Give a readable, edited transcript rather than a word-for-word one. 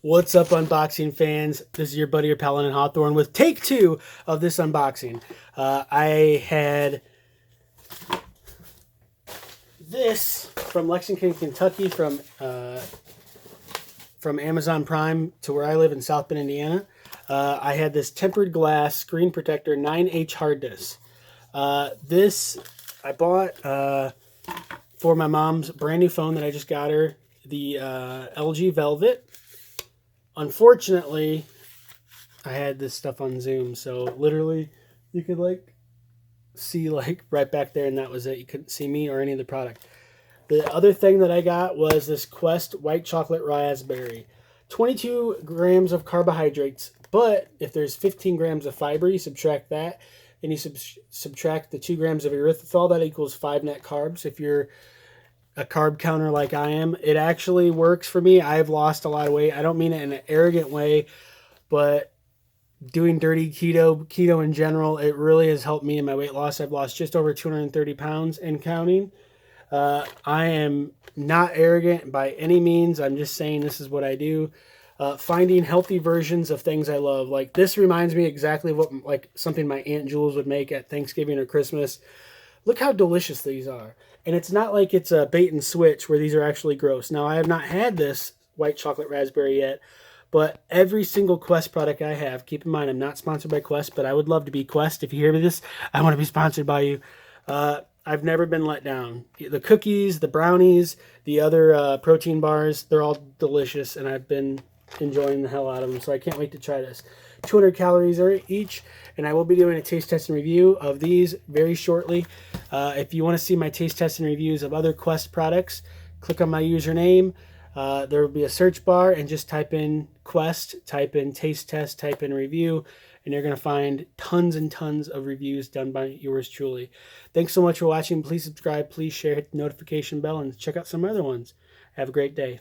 What's up, unboxing fans? This is your buddy, your pal, and Hawthorne with take 2 of this unboxing. I had this from Lexington, Kentucky, from Amazon Prime to where I live in South Bend, Indiana. I had this tempered glass screen protector 9H hard disk. This I bought for my mom's brand new phone that I just got her, the LG Velvet. Unfortunately, I had this stuff on Zoom, so literally you could see right back there, and that was it. You couldn't see me or any of the product. The other thing that I got was this Quest white chocolate raspberry. 22 grams of carbohydrates, but if there's 15 grams of fiber, you subtract that, and you subtract the 2 grams of erythritol, that equals 5 net carbs. If you're a carb counter like I am, it actually works for me. I've lost a lot of weight. I don't mean it in an arrogant way, but doing dirty keto in general, it really has helped me in my weight loss. I've lost just over 230 pounds and counting. I am not arrogant by any means. I'm just saying this is what I do. Finding healthy versions of things I love. Like this reminds me exactly of what something my Aunt Jules would make at Thanksgiving or Christmas. Look how delicious these are. And it's not like it's a bait and switch where these are actually gross. Now, I have not had this white chocolate raspberry yet, but every single Quest product I have, keep in mind, I'm not sponsored by Quest, but I would love to be Quest. If you hear this, I want to be sponsored by you. I've never been let down. The cookies, the brownies, the other protein bars, they're all delicious, and I've been enjoying the hell out of them, so I can't wait to try this. 200 calories each, and I will be doing a taste test and review of these very shortly. If you want to see my taste test and reviews of other Quest products, click on my username. There will be a search bar, and just type in Quest, type in taste test, type in review, and you're going to find tons and tons of reviews done by yours truly. Thanks so much for watching. Please subscribe, please share, hit the notification bell, and check out some other ones. Have a great day.